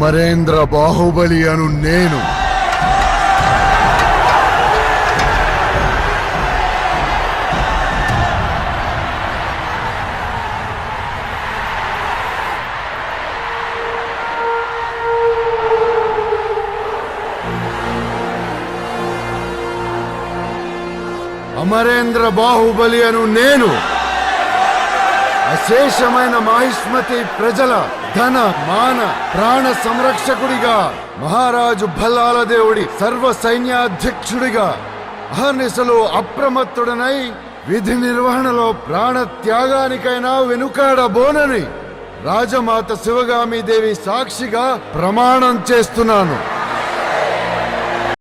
అమరేంద్ర బాహుబలి అను నేను అమరేంద్ర బాహుబలి అను నేను అశేషమైన మహిష్మతి ప్రజల ధన మాన ప్రాణ సంరక్షకుడిగా, మహారాజు భల్లాల దేవుడి సర్వ సైన్యాధ్యక్షుడిగా అహర్నిశలో అప్రమత్తుడనై విధి నిర్వహణలో ప్రాణ త్యాగానికైనా వెనుకాడబోనని రాజమాత శివగామి దేవి సాక్షిగా ప్రమాణం చేస్తున్నాను.